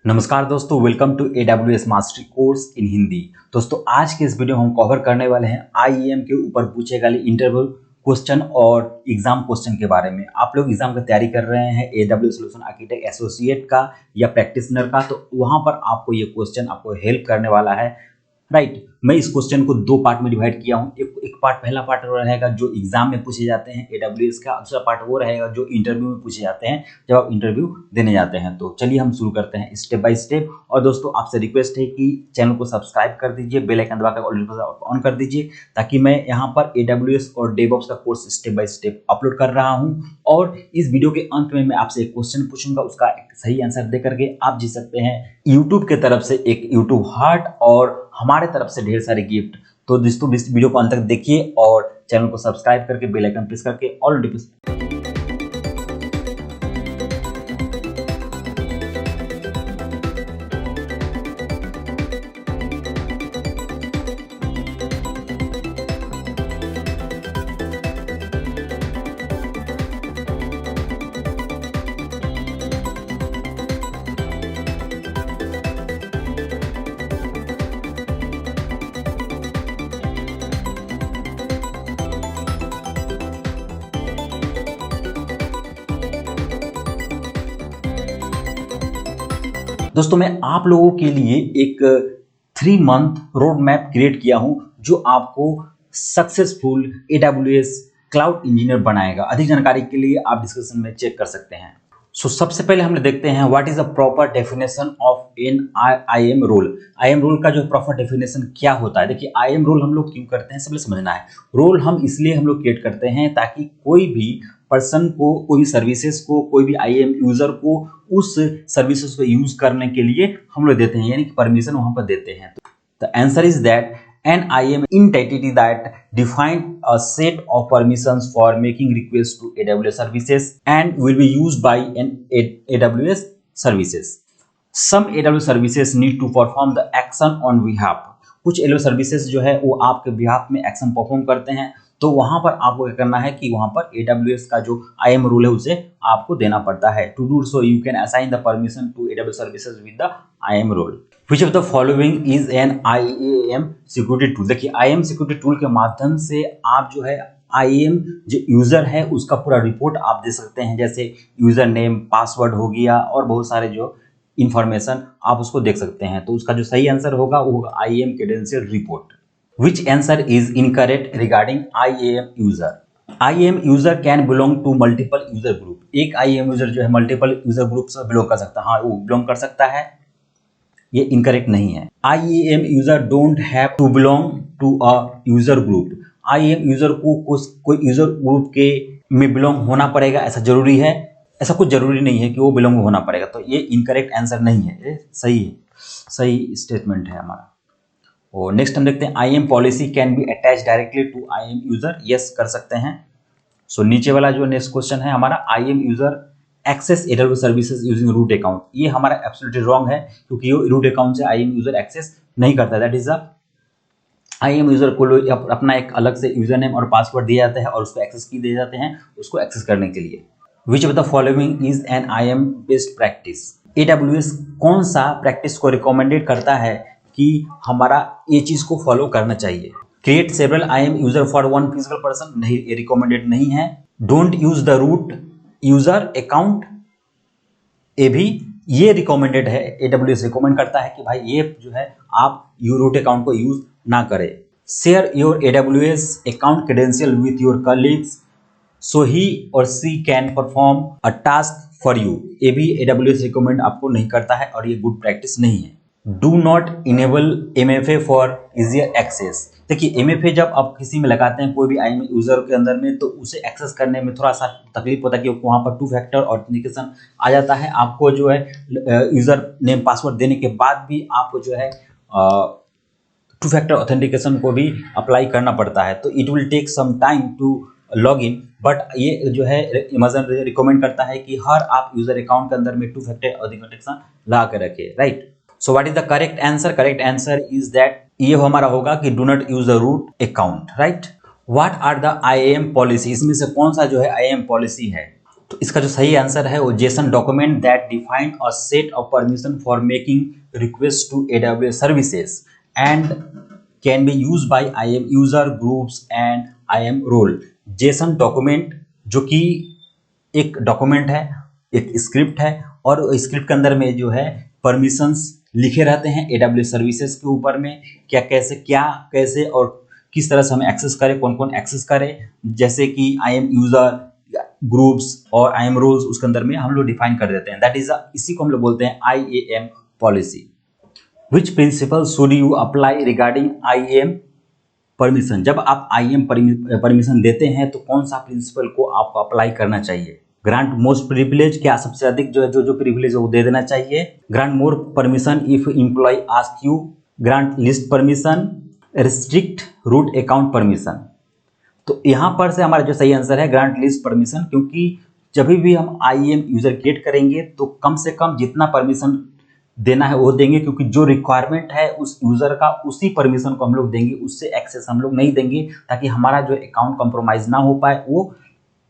नमस्कार दोस्तों, welcome to AWS mastery course in Hindi. दोस्तों आज के इस वीडियो में हम कवर करने वाले हैं IAM के ऊपर पूछे गए इंटरव्यू क्वेश्चन और एग्जाम क्वेश्चन के बारे में। आप लोग एग्जाम की तैयारी कर रहे हैं AWS सॉल्यूशन आर्किटेक्ट एसोसिएट का या प्रैक्टिशनर का, तो वहां पर आपको ये क्वेश्चन आपको हेल्प करने वाला है, राइट। मैं इस क्वेश्चन को दो पार्ट में डिवाइड किया हूँ। एक पार्ट, पहला पार्ट वो रहेगा जो एग्जाम में पूछे जाते हैं AWS का, दूसरा पार्ट वो रहेगा जो इंटरव्यू में पूछे जाते हैं जब आप इंटरव्यू देने जाते हैं। तो चलिए हम शुरू करते हैं स्टेप बाय स्टेप। और दोस्तों आपसे रिक्वेस्ट है कि चैनल को सब्सक्राइब कर दीजिए, बेल आइकन दबाकर ऑल ऑन कर दीजिए, ताकि मैं यहाँ पर AWS और DevOps का course step by step upload कर रहा हूँ। और इस वीडियो के अंत में मैं आपसे एक क्वेश्चन पूछूंगा, उसका एक सही आंसर दे करके आप जीत सकते हैं यूट्यूब के तरफ से एक यूट्यूब हार्ट और हमारे तरफ से ढेर सारे गिफ्ट। तो दोस्तों इस वीडियो को अंत तक देखिए और चैनल को सब्सक्राइब करके बेल आइकन प्रेस करके ऑल नोटिफिकेशन। दोस्तों मैं आप लोगों के लिए एक 3 मंथ रोड मैप क्रिएट किया हूं जो आपको सक्सेसफुल AWS क्लाउड इंजीनियर बनाएगा। अधिक जानकारी के लिए आप डिस्क्रिप्शन में चेक कर सकते हैं। सबसे पहले हम देखते हैं what is the proper definition of an IAM role. IAM role का जो प्रॉपर डेफिनेशन क्या होता है, देखिए IAM रोल हम लोग क्यों करते हैं सबसे समझना है। रोल हम इसलिए हम लोग क्रिएट करते हैं ताकि कोई भी पर्सन को, कोई भी सर्विसेज को, कोई भी IAM यूजर को उस सर्विसेज को यूज करने के लिए हम लोग देते हैं, यानी कि परमिशन वहां पर देते हैं। तो the answer is that an IAM entity that define a set of permissions for making requests to AWS services and will be used by an AWS services. Some AWS services need to perform the action on behalf. कुछ AWS services जो है वो आपके behalf में action perform करते हैं, तो वहां पर आपको क्या करना है कि वहां पर AWS का जो IAM रूल है उसे आपको देना पड़ता है। To do so, you can assign the permission to AWS services with the IAM role. Which of the following is an IAM security tool? देखिए IAM security tool के माध्यम से आप जो है IAM जो यूजर है उसका पूरा रिपोर्ट आप दे सकते हैं, जैसे यूजर नेम, पासवर्ड हो गया और बहुत सारे जो इंफॉर्मेशन आप उसको देख सकते हैं। तो उसका जो सही आंसर होगा वो होगा IAM credential report. Which answer is incorrect regarding IAM user? IAM user can belong to multiple user group. एक IAM user जो है मल्टीपल यूजर ग्रुप से बिलोंग कर सकता है, हाँ वो बिलोंग कर सकता है, ये इनकरेक्ट नहीं है। IAM user don't have to belong to a user group. IAM user को कोई यूजर ग्रुप के में बिलोंग होना पड़ेगा ऐसा जरूरी है? ऐसा कुछ जरूरी नहीं है कि वो बिलोंग होना पड़ेगा, तो ये इनकरेक्ट आंसर नहीं है, ये सही है, सही स्टेटमेंट है हमारा। और नेक्स्ट हम देखते हैं IAM policy can be attach directly to IAM user. Yes कर सकते हैं। नीचे वाला जो नेक्स्ट क्वेश्चन है हमारा, IAM user access AWS services using root account, ये हमारा एब्सोल्युटली रॉन्ग है क्योंकि ये रूट अकाउंट से IAM यूजर एक्सेस नहीं करता। That is the IAM user को अपना एक अलग से यूजर नेम और पासवर्ड दिया जाता है और उसको एक्सेस की दिए जाते हैं उसको एक्सेस करने के लिए। विच of the following is an IAM based practice? AWS कौन सा प्रैक्टिस को रिकमेंडेड करता है कि हमारा ये चीज को फॉलो करना चाहिए? Create several IAM user for one physical person, नहीं, ये रिकमेंडेड नहीं है। Don't use the root user account, ये भी ये रिकमेंडेड है। AWS रिकमेंड करता है कि भाई ये जो है आप रूट अकाउंट को यूज ना करें। Share your AWS account credentials with your colleagues so he or she can perform a task for you, ये भी AWS रिकमेंड आपको नहीं करता है और ये गुड प्रैक्टिस नहीं है। Do not enable MFA for easier access. देखिए MFA जब आप किसी में लगाते हैं कोई भी IAM यूजर के अंदर में, तो उसे एक्सेस करने में थोड़ा सा तकलीफ होता है क्योंकि वहाँ पर 2 फैक्टर ऑथेंटिकेशन आ जाता है। आपको जो है यूजर नेम पासवर्ड देने के बाद भी आपको जो है 2 फैक्टर ऑथेंटिकेशन को भी अप्लाई करना पड़ता है, तो it will take some time to log in. But ये जो है अमेज़न रिकमेंड करता है कि हर आप यूजर अकाउंट के अंदर में 2 फैक्टर ऑथेंटिकेशन लगा कर रखें, right. So what is the correct answer? Correct answer is that ये हमारा होगा कि do not use the root account, right. What are the IAM policy? इसमें से कौन सा जो है IAM पॉलिसी है? तो इसका जो सही आंसर है वो JSON document that define a set of permission for making request to AWS services and can be use by IAM user groups and IAM role. JSON document जो कि एक डॉक्यूमेंट है, एक स्क्रिप्ट है, और स्क्रिप्ट के अंदर में जो है परमिशंस लिखे रहते हैं AWS सर्विसेज के ऊपर में, क्या कैसे और किस तरह से हम एक्सेस करें, कौन कौन एक्सेस करें, जैसे कि IAM यूजर ग्रुप्स और IAM रोल्स उसके अंदर में हम लोग डिफाइन कर देते हैं। दैट इज इसी को हम लोग बोलते हैं IAM policy. Which principle should you apply regarding IAM permission. जब आप IAM परमिशन देते हैं तो कौन सा प्रिंसिपल को आपको अप्लाई करना चाहिए? ग्रांट मोस्ट प्रिविलेज, क्या सबसे अधिक जो प्रिविलेज है वो दे देना चाहिए? Grant more permission if employ ask you. Grant list permission. Restrict root account permission. तो यहाँ पर से हमारा जो सही आंसर है ग्रांट लिस्ट परमिशन, क्योंकि जब भी हम IAM यूजर क्रिएट करेंगे तो कम से कम जितना परमिशन देना है वो देंगे, क्योंकि जो रिक्वायरमेंट है उस यूजर का उसी परमिशन को हम लोग देंगे, उससे एक्सेस हम लोग नहीं देंगे, ताकि हमारा जो अकाउंट कंप्रोमाइज ना हो पाए। वो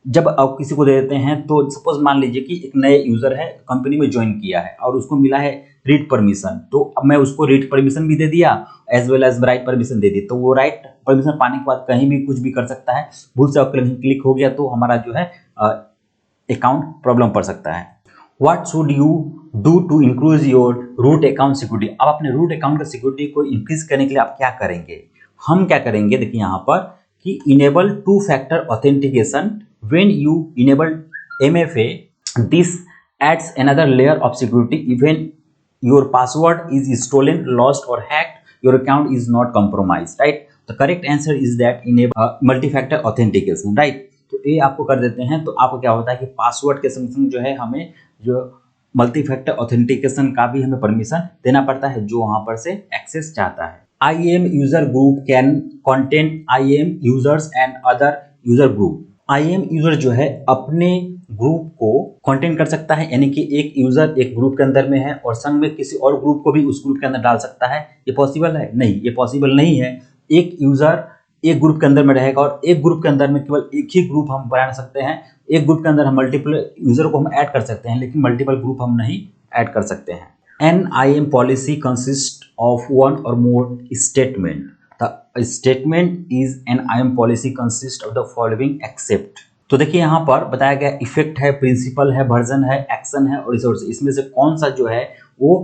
जब आप किसी को दे देते हैं तो सपोज मान लीजिए कि एक नए यूजर है, कंपनी में ज्वाइन किया है और उसको मिला है रीड परमिशन, तो अब मैं उसको रीड परमिशन भी दे दिया as well as write permission दे दी, तो वो राइट परमिशन पाने के बाद कहीं भी कुछ भी कर सकता है। भूल से क्लिक हो गया तो हमारा जो है अकाउंट प्रॉब्लम पड़ सकता है। What should you do to increase your root account security. अब अपने रूट अकाउंट का सिक्योरिटी को इंक्रीज करने के लिए आप क्या करेंगे? हम क्या करेंगे, देखिए यहाँ पर कि enable 2 factor authentication. When you enable MFA, this adds another layer of security. Even your password is stolen, lost or hacked, your account is not compromised, right? The correct answer is that enable multi-factor authentication, right? तो ये आपको कर देते हैं, तो आपको क्या होता है कि पासवर्ड के संग जो है हमें जो मल्टी फैक्टर ऑथेंटिकेशन का भी हमें परमिशन देना पड़ता है, जो वहां पर से एक्सेस चाहता है। IAM user group can contain IAM users and other user group. IAM user जो है अपने ग्रुप को कंटेन कर सकता है, यानी कि एक यूजर एक ग्रुप के अंदर में है और संग में किसी और ग्रुप को भी उस ग्रुप के अंदर डाल सकता है। ये पॉसिबल है? नहीं, ये पॉसिबल नहीं है। एक यूजर एक ग्रुप के अंदर में रहेगा और एक ग्रुप के अंदर में केवल एक ही ग्रुप हम बना सकते हैं। एक ग्रुप के अंदर हम मल्टीपल यूजर को हम ऐड कर सकते हैं, लेकिन मल्टीपल ग्रुप हम नहीं ऐड कर सकते हैं। An IAM policy consist of one or more statement. The statement is an IAM policy consists of the following except। तो देखिए यहाँ पर बताया गया इफेक्ट है, प्रिंसिपल है, वर्जन है, एक्शन है और रिसोर्स। इसमें से कौन सा जो है वो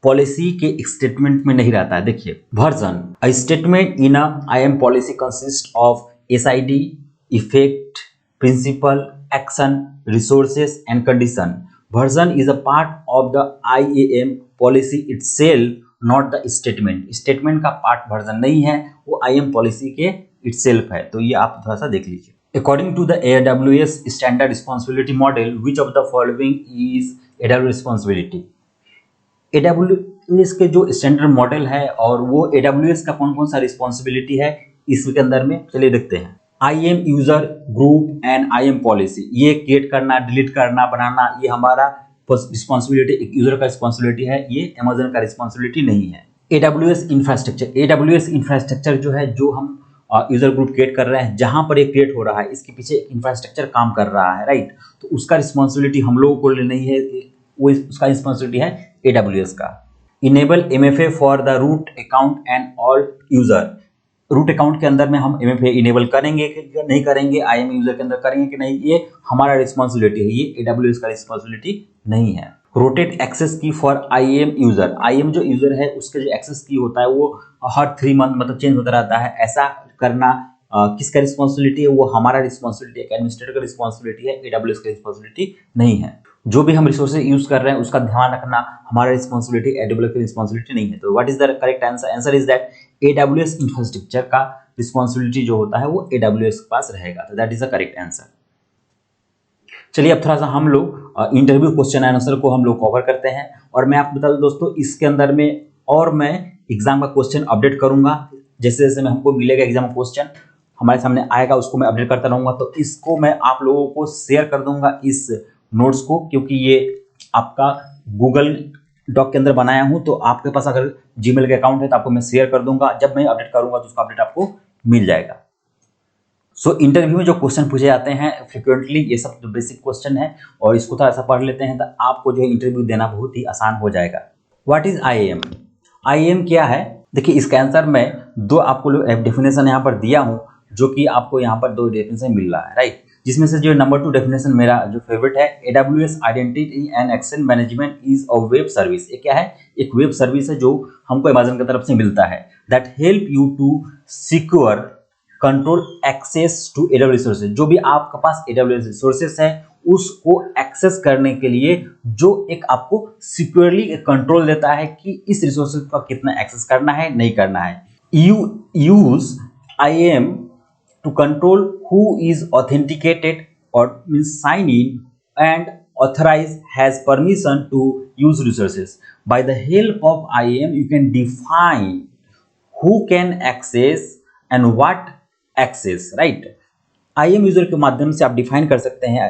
पॉलिसी के स्टेटमेंट में नहीं रहता है? देखिए version, a statement in a IAM policy consist of SID, effect, principal, action, resources and condition. Version is a part of the IAM policy itself, not the statement. Statement का part version नहीं है, वो IAM policy के itself है। तो ये आप थोड़ा सा देख लीजिए। According to the AWS standard responsibility model, which of the following is AWS responsibility. AWS के जो स्टैंडर्ड मॉडल है और वो AWS का कौन कौन सा रिस्पॉन्सिबिलिटी है इसके अंदर में, चलिए देखते हैं। IAM user group and IAM policy, ये क्रिएट करना, डिलीट करना, बनाना, ये हमारा रिस्पॉन्सिबिलिटी, एक यूजर का रिस्पॉन्सिबिलिटी है, ये अमेजन का रिस्पॉन्सिबिलिटी नहीं है। AWS इंफ्रास्ट्रक्चर, AWS इंफ्रास्ट्रक्चर जो है, जो हम यूजर ग्रुप क्रिएट कर रहे हैं, जहां पर ये क्रिएट हो रहा है इसके पीछे एक इंफ्रास्ट्रक्चर काम कर रहा है, राइट? तो उसका रिस्पॉन्सिबिलिटी हम लोगों को नहीं है, वो उसका रिस्पॉन्सिबिलिटी है AWS का। Enable MFA for the root account and all user. Root account के अंदर में हम MFA इनेबल करेंगे कि नहीं करेंगे, IAM यूजर के अंदर करेंगे कि नहीं, ये हमारा रिस्पॉन्सिबिलिटी है, ये AWS का रिस्पॉन्सिबिलिटी नहीं है। रोटेट एक्सेस की फॉर IAM यूजर, IAM जो यूजर है उसके जो एक्सेस की होता है वो हर 3 मंथ मतलब चेंज होता रहता है। ऐसा करना किसका रिस्पॉन्सिबिलिटी है? वो हमारा रिस्पॉन्सिबिलिटी है, एडमिनिस्ट्रेटर का रिस्पॉन्सिबिलिटी है, AWS का रिस्पॉन्सिबिलिटी नहीं है। जो भी हम रिसोर्सेज यूज कर रहे हैं उसका ध्यान रखना हमारा रिस्पॉन्सिबिलिटी, AWS की रिस्पॉन्सिबिलिटी नहीं है। तो what is the correct answer? Answer is that AWS infrastructure का रिस्पॉन्सिबिलिटी जो होता है वो AWS के पास रहेगा। तो that is the correct answer. चलिए अब थोड़ा सा हम लोग इंटरव्यू क्वेश्चन आंसर को हम लोग कवर करते हैं। और मैं आपको बता दूं दोस्तों, इसके अंदर में और मैं एग्जाम का क्वेश्चन अपडेट करूंगा, जैसे जैसे मैं हमको मिलेगा एग्जाम का क्वेश्चन हमारे सामने आएगा उसको मैं अपडेट करता रहूंगा। तो इसको मैं आप लोगों को शेयर कर दूंगा इस नोट्स को, क्योंकि ये आपका गूगल डॉक के अंदर बनाया हूं, तो आपके पास अगर जीमेल का अकाउंट है तो आपको मैं शेयर कर दूंगा। जब मैं अपडेट करूंगा तो उसका अपडेट आपको मिल जाएगा। सो इंटरव्यू में जो क्वेश्चन पूछे जाते हैं फ्रिक्वेंटली, ये सब जो बेसिक क्वेश्चन है और इसको थोड़ा सा पढ़ लेते हैं तो आपको जो है इंटरव्यू देना बहुत ही आसान हो जाएगा। What is IAM? IAM क्या है? देखिए इसका आंसर मैं दो आपको डेफिनेशन यहाँ पर दिया हूँ, जो कि आपको यहाँ पर दो डेफिनेशन मिल रहा है, राइट। जिसमें से जो नंबर 2 डेफिनेशन मेरा जो फेवरेट है, AWS identity and access management is a web service. ये क्या है? एक वेब सर्विस है जो हमको अमेज़न की तरफ से मिलता है, that help you to secure control access to AWS resources. जो भी आपके पास AWS रिसोर्सेज है उसको एक्सेस करने के लिए जो एक आपको सिक्योरली कंट्रोल देता है कि इस रिसोर्सेज का कितना एक्सेस करना है, नहीं करना है। You use IAM to control who is authenticated or means sign in and authorized has permission to use resources. By the help of IAM, you can define who can access and what access, right? IAM user के माध्यम से आप define कर सकते हैं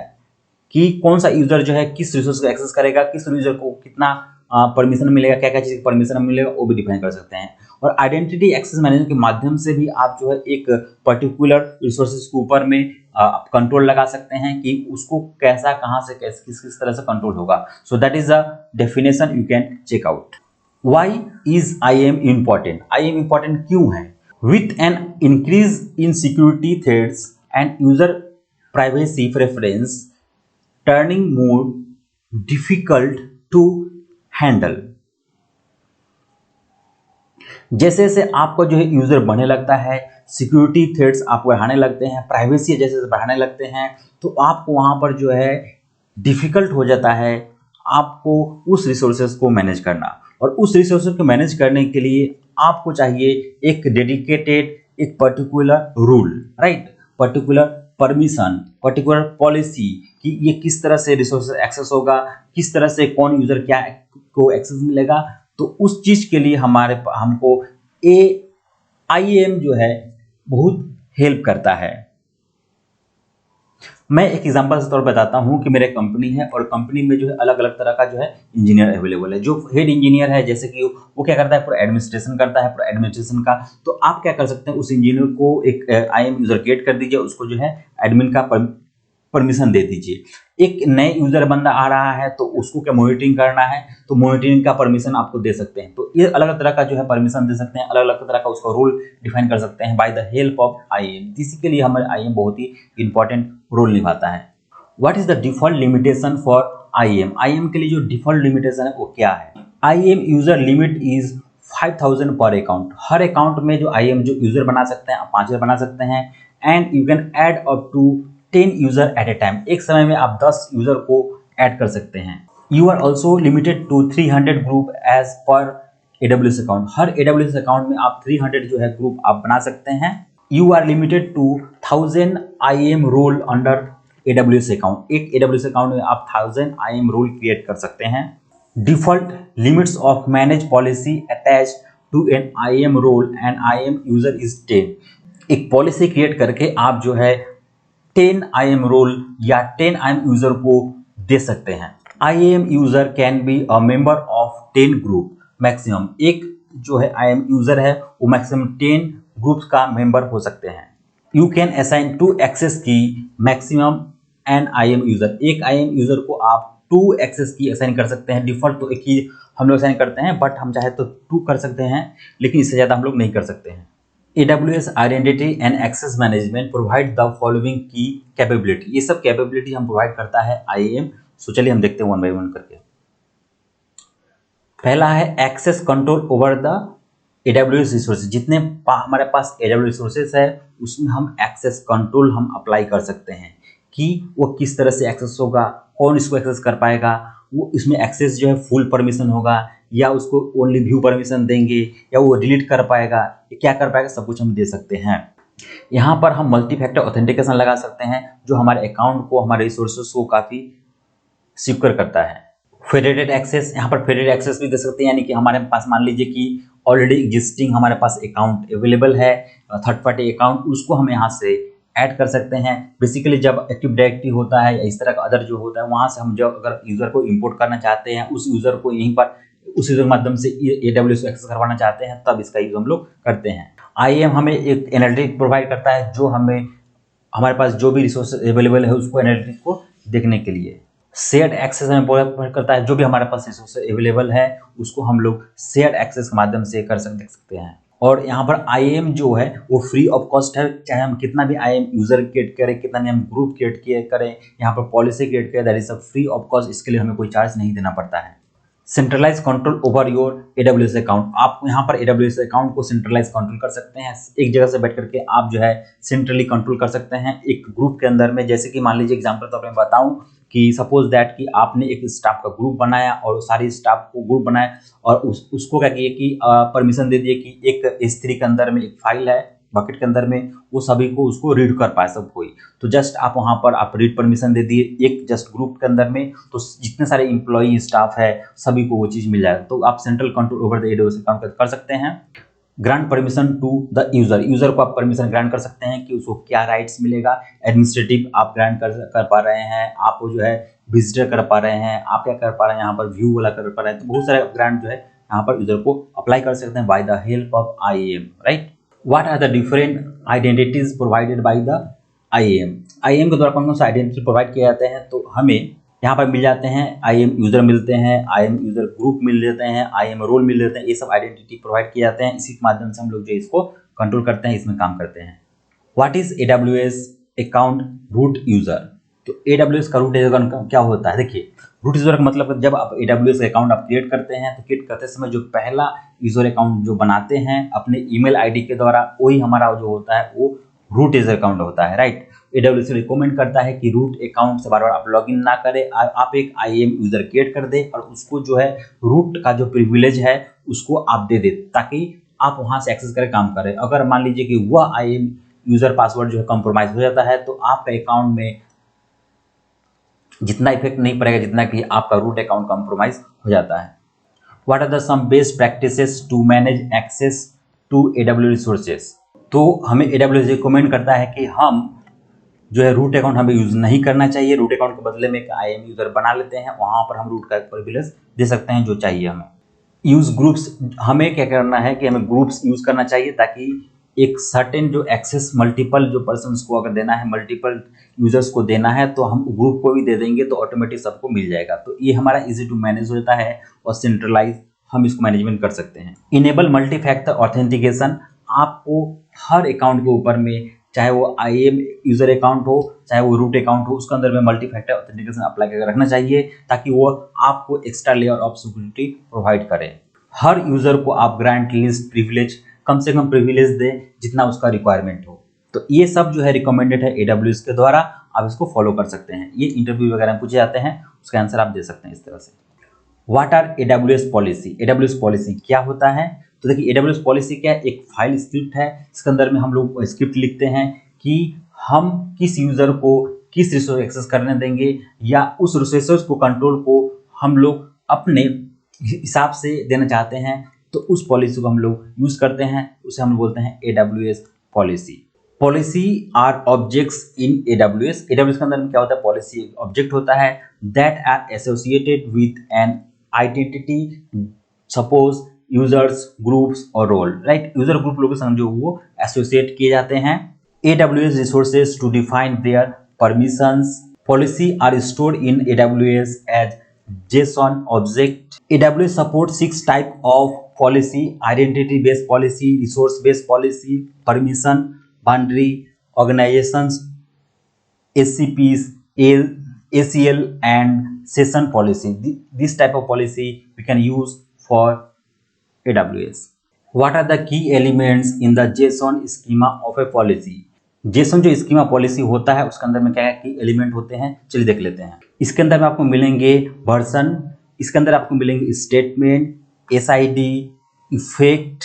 कि कौन सा यूजर जो है किस रिसोर्स को एक्सेस करेगा, किस यूजर को कितना परमिशन मिलेगा, क्या क्या चीज़ परमिशन मिलेगा, वो भी डिफाइन कर सकते हैं। और आइडेंटिटी एक्सेस मैनेजमेंट के माध्यम से भी आप जो है एक पर्टिकुलर रिसोर्सेज के ऊपर में आप कंट्रोल लगा सकते हैं कि उसको कैसा, कहाँ से, कैसे, किस तरह से कंट्रोल होगा। So that is the definition, you can check out. Why is IAM important? IAM important क्यों है? With an increase in security threats and user privacy preference turning more difficult to handle. जैसे जैसे आपको जो है user बढ़ने लगता है, सिक्योरिटी थ्रेट्स आपको बढ़ाने लगते हैं, प्राइवेसी जैसे जैसे बढ़ाने लगते हैं, तो आपको वहां पर जो है डिफिकल्ट हो जाता है आपको उस रिसोर्सेज को मैनेज करना। और उस रिसोर्सेज को मैनेज करने के लिए आपको चाहिए एक डेडिकेटेड, एक particular rule, right, particular permission, particular policy कि ये किस तरह से रिसोर्स एक्सेस होगा, किस तरह से कौन यूजर क्या को एक्सेस मिलेगा। तो उस चीज के लिए हमको IAM जो है बहुत हेल्प करता है। मैं एक एग्जांपल के तौर पर बताता हूं कि मेरे कंपनी है और कंपनी में जो है अलग अलग तरह का जो है इंजीनियर अवेलेबल है। जो हेड इंजीनियर है, जैसे कि वो क्या करता है, पूरा एडमिनिस्ट्रेशन करता है, पूरा एडमिनिस्ट्रेशन का। तो आप क्या कर सकते हैं, उस इंजीनियर को एक IAM यूजर क्रिएट कर दीजिए, उसको जो है एडमिन का परमिशन दे दीजिए। एक नए यूजर बंदा आ रहा है तो उसको क्या मॉनिटरिंग करना है, तो मॉनिटरिंग का परमिशन आपको दे सकते हैं। तो ये अलग अलग तरह का जो है परमिशन दे सकते हैं, अलग अलग तरह का उसका रोल डिफाइन कर सकते हैं by the help of IAM। इसी के लिए हमारे IAM बहुत ही इंपॉर्टेंट रोल निभाता है। What is the default limitation for IAM? IAM के लिए जो डिफॉल्ट लिमिटेशन है वो क्या है? IAM यूजर लिमिट इज 5000 पर अकाउंट। हर अकाउंट में जो IAM जो यूजर बना सकते हैं, आप 5 यूजर बना सकते हैं। And you can add up to 10 user at a time. एक समय में आप 10 यूजर को ऐड कर सकते हैं। You are also limited to 300 group as per AWS account. हर AWS अकाउंट में आप 300 जो है ग्रुप आप बना सकते हैं। You are limited to 1000 IAM role under AWS account. एक AWS अकाउंट में आप 1000 IAM रोल क्रिएट कर सकते हैं। Default limits of manage policy attach to an IAM role and IAM user is 10। एक पॉलिसी क्रिएट करके आप जो है 10 IAM रोल या 10 IAM यूजर को दे सकते हैं। IAM user can be a member of 10 group maximum. एक जो है IAM यूजर है वो मैक्सिमम 10 ग्रुप्स का मेंबर हो सकते हैं। यू कैन असाइन 2 एक्सेस की मैक्सिमम एन IAM यूजर। एक IAM यूजर को आप 2 एक्सेस की असाइन कर सकते हैं। डिफॉल्ट तो एक ही हम लोग असाइन करते हैं, बट हम चाहे तो 2 कर सकते हैं, लेकिन इससे ज़्यादा हम लोग नहीं कर सकते हैं। AWS identity and access management provide the following की कैपेबिलिटी। ये सब कैपेबिलिटी हम प्रोवाइड करता है IAM। सो चलिए हम देखते हैं वन बाय वन करके। पहला है access control over the AWS resources. जितने हमारे पास AWS रिसोर्सेज है उसमें हम एक्सेस कंट्रोल हम अप्लाई कर सकते हैं कि वो किस तरह से एक्सेस होगा, कौन इसको एक्सेस कर पाएगा, वो इसमें एक्सेस जो है फुल परमिशन होगा या उसको ओनली व्यू परमिशन देंगे, या वो डिलीट कर पाएगा, क्या कर पाएगा, सब कुछ हम दे सकते हैं। यहाँ पर हम मल्टी फैक्टर ऑथेंटिकेशन लगा सकते हैं जो हमारे अकाउंट को, हमारे रिसोर्सेज को काफ़ी सिक्योर करता है। फेडरेटेड एक्सेस, यहाँ पर फेडरेटेड एक्सेस भी दे सकते हैं, यानी कि हमारे पास मान लीजिए कि ऑलरेडी एग्जिस्टिंग हमारे पास अकाउंट अवेलेबल है, थर्ड पार्टी अकाउंट, उसको हम यहाँ से ऐड कर सकते हैं। बेसिकली जब एक्टिव डायरेक्टरी होता है या इस तरह का अदर जो होता है, वहाँ से हम जब अगर यूज़र को इंपोर्ट करना चाहते हैं, उस यूज़र को यहीं पर उस यूज़र के माध्यम से AWS को एक्सेस करवाना चाहते हैं, तब इसका यूज़ हम लोग करते हैं। IAM हमें एक एनालिटिक प्रोवाइड करता है जो हमें हमारे पास जो भी रिसोर्स अवेलेबल है उसको एनालिटिक्स को देखने के लिए। शेयर्ड एक्सेस हमें प्रोवाइड करता है, जो भी हमारे पास रिसोर्स अवेलेबल है उसको हम लोग शेयर्ड एक्सेस के माध्यम से देख सकते हैं। और यहाँ पर IAM जो है वो फ्री ऑफ कॉस्ट है, चाहे हम कितना भी IAM यूजर क्रिएट करें, कितना भी हम ग्रुप क्रिएट करें, यहाँ पर पॉलिसी क्रिएट करें, दैट इज सब फ्री ऑफ कॉस्ट, इसके लिए हमें कोई चार्ज नहीं देना पड़ता है। Centralize control over your AWS account, आप यहाँ पर AWS अकाउंट को सेंट्रलाइज कंट्रोल कर सकते हैं। एक जगह से बैठ करके आप जो है सेंट्रली कंट्रोल कर सकते हैं एक ग्रुप के अंदर में। जैसे कि मान लीजिए एग्जांपल तो मैं बताऊं कि सपोज दैट कि आपने एक स्टाफ का ग्रुप बनाया और सारी स्टाफ को ग्रुप बनाया और उसको क्या किए कि परमिशन दे दिए कि एक S3 के अंदर में एक फाइल है बकेट के अंदर में, वो सभी को उसको रीड कर पाए सब कोई। तो जस्ट आप वहाँ पर आप रीड परमिशन दे दिए एक जस्ट ग्रुप के अंदर में, तो जितने सारे इम्प्लॉई स्टाफ है सभी को वो चीज़ मिल जाएगा। तो आप central control over the AWS account कर सकते हैं। Grant permission to the user, user को आप परमिशन ग्रांट कर सकते हैं कि उसको क्या राइट्स मिलेगा। एडमिनिस्ट्रेटिव आप ग्रांट कर पा रहे हैं, आप जो है विजिटर कर पा रहे हैं, आप क्या कर पा रहे हैं यहाँ पर व्यू वाला कर पा रहे हैं। तो बहुत सारे ग्रांट जो है यहाँ पर यूजर को अप्लाई कर सकते हैं by the help of IAM, right. What are the different identities provided by the IAM? IAM के द्वारा कौन कौन सा आइडेंटिटी प्रोवाइड किए जाते हैं, तो हमें यहाँ पर मिल जाते हैं IAM यूजर मिलते हैं, IAM यूजर ग्रुप मिल जाते हैं, IAM रोल मिल जाते हैं। ये सब आइडेंटिटी प्रोवाइड किए जाते हैं, इसी के माध्यम से हम लोग जो इसको कंट्रोल करते हैं, इसमें काम करते हैं। What is AWS account root user, तो AWS का रूट यूजर क्या होता है। देखिए रूट यूजर का मतलब जब आप AWS अकाउंट आप क्रिएट करते हैं तो क्रिएट करते समय जो पहला यूजर अकाउंट जो बनाते हैं अपने ईमेल आईडी के द्वारा, वही हमारा जो होता है वो रूट यूजर अकाउंट होता है, राइट। AWS रिकमेंड करता है कि रूट अकाउंट से बार बार आप लॉगिन ना करें, आप एक IAM यूजर क्रिएट कर दें और उसको जो है रूट का जो प्रिविलेज है उसको आप दे दें, ताकि आप वहां से एक्सेस करके काम करें। अगर मान लीजिए कि वह IAM यूजर पासवर्ड जो है कॉम्प्रोमाइज हो जाता है तो आपका अकाउंट में जितना इफेक्ट नहीं पड़ेगा जितना कि आपका रूट अकाउंट कॉम्प्रोमाइज हो जाता है। What are the some best practices to manage access to AWS resources, तो हमें AWS रिकमेंड करता है कि हम जो है रूट अकाउंट हमें यूज नहीं करना चाहिए। रूट अकाउंट के बदले में एक IAM यूजर बना लेते हैं, वहां पर हम रूट का प्रिविलेज दे सकते हैं जो चाहिए हमें। यूज ग्रुप्स, हमें क्या करना है कि हमें ग्रुप्स यूज करना चाहिए ताकि एक सर्टेन जो एक्सेस मल्टीपल जो पर्सन्स को अगर देना है, मल्टीपल यूजर्स को देना है, तो हम ग्रुप को भी दे देंगे तो ऑटोमेटिक सबको मिल जाएगा। तो ये हमारा इजी टू मैनेज होता है और सेंट्रलाइज हम इसको मैनेजमेंट कर सकते हैं। इनेबल मल्टी फैक्टर ऑथेंटिकेशन, आपको हर अकाउंट के ऊपर में चाहे वो IAM यूजर अकाउंट हो चाहे वो रूट अकाउंट हो, उसके अंदर में मल्टी फैक्टर ऑथेंटिकेशन अप्लाई करके रखना चाहिए ताकि वो आपको extra layer of security provide करे। हर यूजर को आप ग्रांट लिस्ट प्रिविलेज, कम से कम प्रिविलेज दें जितना उसका रिक्वायरमेंट हो। तो ये सब जो है रिकमेंडेड है AWS के द्वारा, आप इसको फॉलो कर सकते हैं। ये इंटरव्यू वगैरह में पूछे जाते हैं, उसका आंसर आप दे सकते हैं इस तरह से। What are AWS policy, AWS policy क्या होता है, तो देखिए AWS पॉलिसी क्या है, एक फाइल स्क्रिप्ट है। इसके अंदर में हम लोग स्क्रिप्ट लिखते हैं कि हम किस यूजर को किस रिसोर्स एक्सेस करने देंगे या उस रिसोर्स को कंट्रोल को हम लोग अपने हिसाब से देना चाहते हैं, तो उस पॉलिसी को हम लोग यूज करते हैं, उसे हम बोलते हैं AWS policy. Policy are objects in AWS, AWS के अंदर में क्या होता है, पॉलिसी ऑब्जेक्ट होता है that are associated with an identity, suppose users, groups और रोल, राइट। यूजर ग्रुप लोग समझो वो एसोसिएट किए जाते हैं। AWS resources to define their permissions, policy are stored in AWS as JSON object. AWS supports 6 type of policy: identity based policy, resource based policy, permission boundary organizations, SCPs, ACL and session policy. This type of policy we can use for AWS. What are the key elements in the JSON schema of a policy? JSON जो schema policy होता है उसके अंदर में क्या की element होते हैं, चलिए देख लेते हैं। इसके अंदर में आपको मिलेंगे वर्जन, इसके अंदर आपको मिलेंगे statement, SID, effect,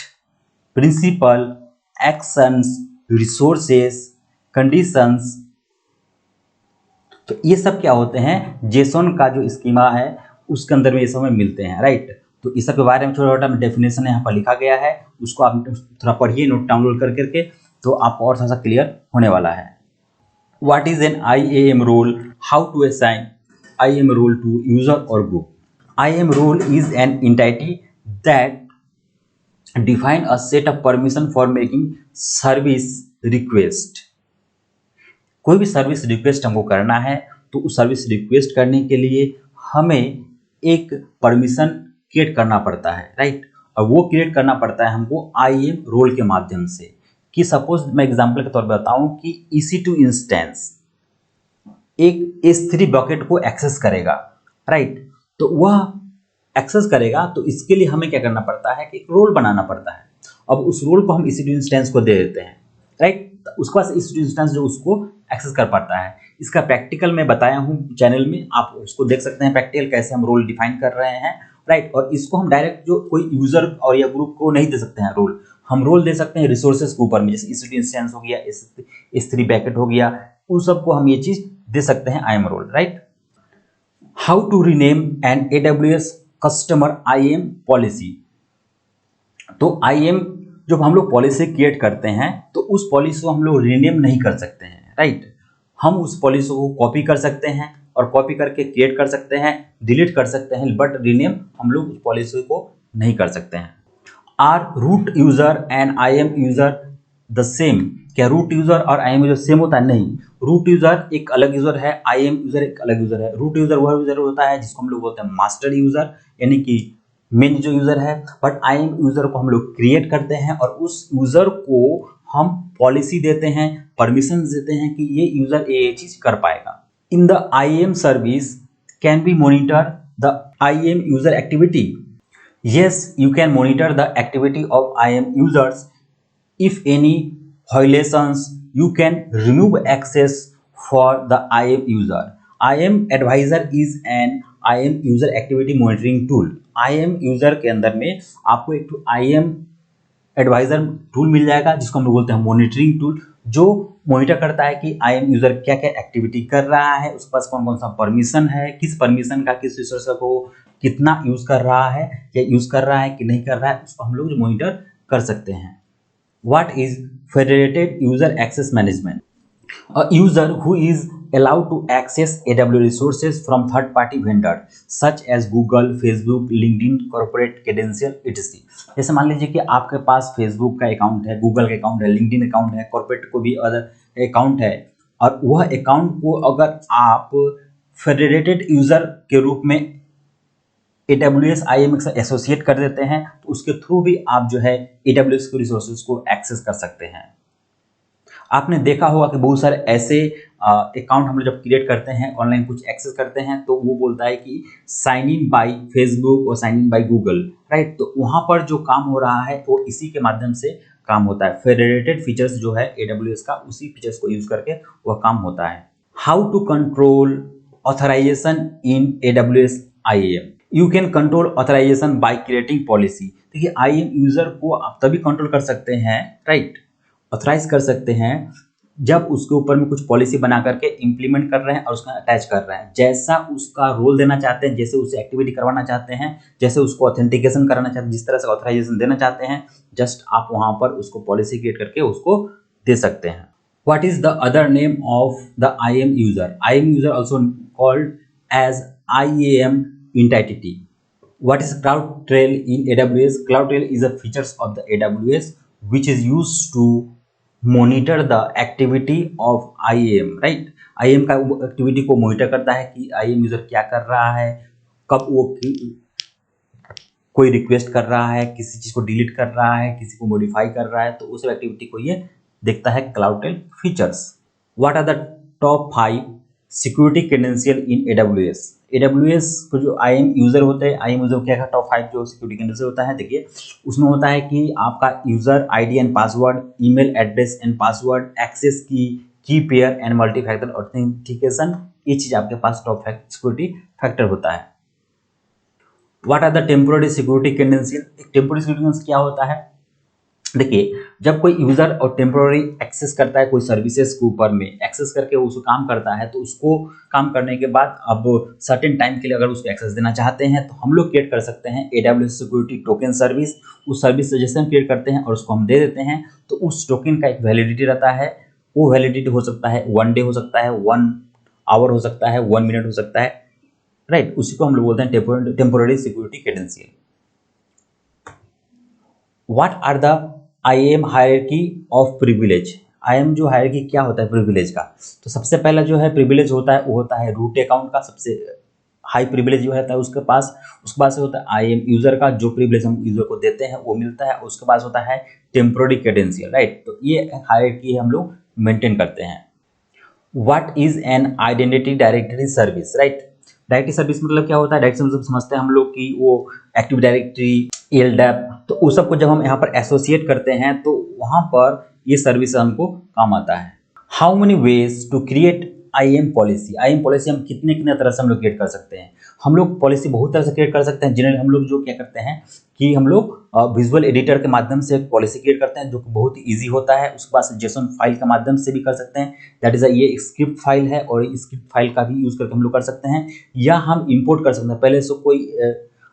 principal, actions, resources, conditions. तो ये सब क्या होते हैं, जेसॉन का जो स्कीमा है उसके अंदर में ये सब मिलते हैं, राइट। तो इस सब के बारे में छोटा छोटा डेफिनेशन यहाँ पर लिखा गया है, उसको आप थोड़ा पढ़िए नोट डाउनलोड करके, तो आपको और सा क्लियर होने वाला है। What is an IAM role? How to assign IAM role to user or group? IAM role is an entity that define a set of permission for making service request. कोई भी सर्विस रिक्वेस्ट हमको करना है तो उस service request करने के लिए हमें एक परमिशन क्रिएट करना पड़ता है, राइट। और वो क्रिएट करना पड़ता है हमको IAM रोल के माध्यम से। कि सपोज मैं एग्जांपल के तौर पर बताऊं कि EC2 इंस्टेंस एक S3 बकेट को एक्सेस करेगा, राइट। तो वह एक्सेस करेगा तो इसके लिए हमें क्या करना पड़ता है कि एक रोल बनाना पड़ता है। अब उस रोल को हम EC2 इंस्टेंस को दे देते हैं, राइट। उसके पास EC2 इंस्टेंस जो उसको एक्सेस कर पाता है। इसका प्रैक्टिकल मैं बताया हूँ चैनल में, आप उसको देख सकते हैं प्रैक्टिकल कैसे हम रोल डिफाइन कर रहे हैं, राइट। और इसको हम डायरेक्ट जो कोई यूजर और या ग्रुप को नहीं दे सकते हैं रोल, हम रोल दे सकते हैं रिसोर्सेज के ऊपर में, जैसे EC2 इंस्टेंस हो गया, S3 पैकेट हो गया, उन सबको हम ये चीज दे सकते हैं IAM role, right. How to rename an AWS customer IAM policy. तो IAM जब हम लोग पॉलिसी क्रिएट करते हैं तो उस पॉलिसी को हम लोग रीनेम नहीं कर सकते हैं, राइट। हम उस पॉलिसी को कॉपी कर सकते हैं और कॉपी करके क्रिएट कर सकते हैं, डिलीट कर सकते हैं, बट रीनेम हम लोग उस पॉलिसी को नहीं कर सकते हैं। Are root user and IAM user the same. क्या रूट यूजर और IAM यूजर सेम होता है? नहीं, रूट यूजर एक अलग यूजर है, IAM यूजर एक अलग यूजर है। रूट यूजर वह यूजर होता है जिसको हम लोग बोलते हैं मास्टर यूजर, यानी कि मेन जो यूजर है। बट IAM यूजर को हम लोग क्रिएट करते हैं और उस यूजर को हम पॉलिसी देते हैं, परमिशन देते हैं कि ये यूजर ये चीज कर पाएगा। In the IAM service can be monitor the IAM user activity. Yes, you can monitor the activity of IAM users. If any violations, you can remove access for the IAM user. IAM Advisor is an IAM user activity monitoring tool. IAM user के अंदर में आपको एक IAM adviser tool मिल जाएगा जिसको हम लोग बोलते हैं मॉनिटरिंग टूल, जो मॉनिटर करता है कि IAM यूजर क्या क्या एक्टिविटी कर रहा है, उसके पास कौन कौन सा परमिशन है, किस परमिशन का किस रिसोर्स को कितना यूज कर रहा है, या यूज कर रहा है कि नहीं कर रहा है, उसको हम लोग मॉनिटर कर सकते हैं। What is federated user access management? A user who is allowed to access AWS resources from third-party vendor such as Google, Facebook, LinkedIn, corporate credential, etc. जैसे मान लीजिए कि आपके पास Facebook का अकाउंट है, Google का अकाउंट है, LinkedIn अकाउंट है, कॉर्पोरेट को भी अदर अकाउंट है, और वह अकाउंट को अगर आप फेडरेटेड यूजर के रूप में AWS IAM से एसोसिएट कर देते हैं तो उसके थ्रू भी आप जो है AWS के रिसोर्सेज को एक्सेस कर सकते हैं। आपने देखा होगा कि बहुत सारे ऐसे अकाउंट हम लोग जब क्रिएट करते हैं, ऑनलाइन कुछ एक्सेस करते हैं, तो वो बोलता है कि साइन इन बाय फेसबुक और sign in by Google, right. तो वहां पर जो काम हो रहा है वो इसी के माध्यम से काम होता है। फेडरेटेड फीचर्स जो है AWS का, उसी फीचर्स को यूज करके वह काम होता है। How to control authorization in AWS IAM। You can control authorization by creating policy. देखिए IAM यूजर को आप तभी कंट्रोल कर सकते हैं, राइट, ऑथराइज कर सकते हैं जब उसके ऊपर में कुछ पॉलिसी बना करके इंप्लीमेंट कर रहे हैं और उसका अटैच कर रहे हैं, जैसा उसका रोल देना चाहते हैं, जैसे उसे एक्टिविटी करवाना चाहते हैं, जैसे उसको ऑथेंटिकेशन कराना चाहते हैं, जिस तरह से ऑथराइजेशन देना चाहते हैं, जस्ट आप वहां पर उसको पॉलिसी क्रिएट करके उसको दे सकते हैं। What is the other name of the IAM user? IAM user also called as IAM entity. What is CloudTrail in AWS? CloudTrail is a features of the AWS which is used to monitor the activity of IAM, right? IAM का activity को monitor करता है कि IAM user क्या कर रहा है, कब वो कोई रिक्वेस्ट कर रहा है, किसी चीज को डिलीट कर रहा है, किसी को मॉडिफाई कर रहा है, तो उस एक्टिविटी को ये देखता है CloudTrail features. What are the top 5 security credential in AWS? AWS को जो IAM यूजर होते हैं, IAM यूजर क्या टॉप 5 जो सिक्योरिटी क्रेडेंशियल होता है, देखिए उसमें होता है कि आपका user ID and password, email address and password, access key pair and multi factor authentication, ये चीज आपके पास टॉप सिक्योरिटी फैक्टर होता है। What are the temporary security credentials? Temporary security क्या होता है? देखिए जब कोई यूजर और टेम्पोररी एक्सेस करता है कोई सर्विसेज के ऊपर में, एक्सेस करके उसको काम करता है, तो उसको काम करने के बाद अब सर्टेन टाइम के लिए अगर उसको एक्सेस देना चाहते हैं तो हम लोग क्रिएट कर सकते हैं AWS सिक्योरिटी टोकन सर्विस। उस सर्विस से जैसे हम क्रिएट करते हैं और उसको हम दे देते हैं तो उस टोकन का एक वैलिडिटी रहता है। वो वैलिडिटी हो सकता है 1 डे, हो सकता है 1 आवर, हो सकता है 1 मिनट, हो सकता है, राइट। उसी को हम लोग बोलते हैं temporary security credential. What are the IAM hierarchy of privilege? IAM जो है कि क्या होता है प्रिविलेज का। तो सबसे पहला जो है प्रिविलेज होता है वो होता है रूट अकाउंट का, सबसे हाई प्रिविलेज जो रहता है उसके पास। उसके बाद से होता है IAM यूजर का, जो प्रिविलेज हम यूजर को देते हैं वो मिलता है। उसके बाद होता है टेम्पोररी क्रेडेंशियल, राइट। तो ये हायरार्की हम लोग मेंटेन करते हैं। What is an identity directory service, right. Directory service मतलब क्या होता है, डायरेक्टरी मतलब समझते हैं हम लोग कि वो एक्टिव डायरेक्टरी, ELDAP, तो उस सबको जब हम यहाँ पर एसोसिएट करते हैं तो वहाँ पर ये सर्विस हमको काम आता है। How many ways to create IAM policy. IAM policy हम कितने कितने तरह से हम लोग क्रिएट कर सकते हैं। हम लोग पॉलिसी बहुत तरह से क्रिएट कर सकते हैं। जनरली हम लोग जो क्या करते हैं कि हम लोग विजुअल एडिटर के माध्यम से पॉलिसी क्रिएट करते हैं, जो कि बहुत ही ईजी होता है। उसके बाद जेसन फाइल के माध्यम से भी कर सकते हैं, दैट इज ये स्क्रिप्ट फाइल है, और स्क्रिप्ट फाइल का भी यूज करके हम लोग कर सकते हैं। या हम इंपोर्ट कर सकते हैं, पहले से कोई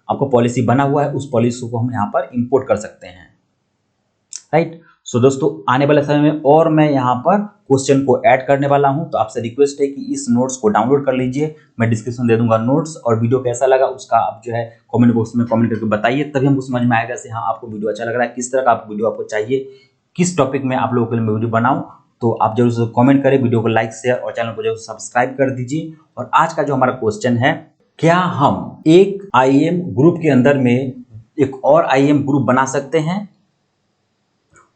आपको पॉलिसी बना हुआ है, उस पॉलिसी को हम यहाँ पर इंपोर्ट कर सकते हैं, राइट। सो दोस्तों आने वाले समय में और मैं यहाँ पर क्वेश्चन को ऐड करने वाला हूँ, तो आपसे रिक्वेस्ट है कि इस नोट्स को डाउनलोड कर लीजिए। मैं डिस्क्रिप्शन दे दूंगा नोट्स, और वीडियो कैसा लगा उसका आप जो है कमेंट बॉक्स में कमेंट करके बताइए, तभी हमको समझ में आएगा कि हाँ आपको वीडियो अच्छा लग रहा है, किस तरह का आप वीडियो आपको चाहिए, किस टॉपिक में आप लोगों के लिए मैं वीडियो बनाऊँ। तो आप जरूर से कमेंट करें, वीडियो को लाइक शेयर और चैनल को जरूर सब्सक्राइब कर दीजिए। और आज का जो हमारा क्वेश्चन है, क्या हम एक IAM ग्रुप के अंदर में एक और IAM ग्रुप बना सकते हैं,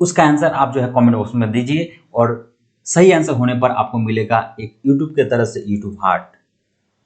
उसका आंसर आप जो है कमेंट बॉक्स में दीजिए। और सही आंसर होने पर आपको मिलेगा एक यूट्यूब के तरफ से यूट्यूब हार्ट।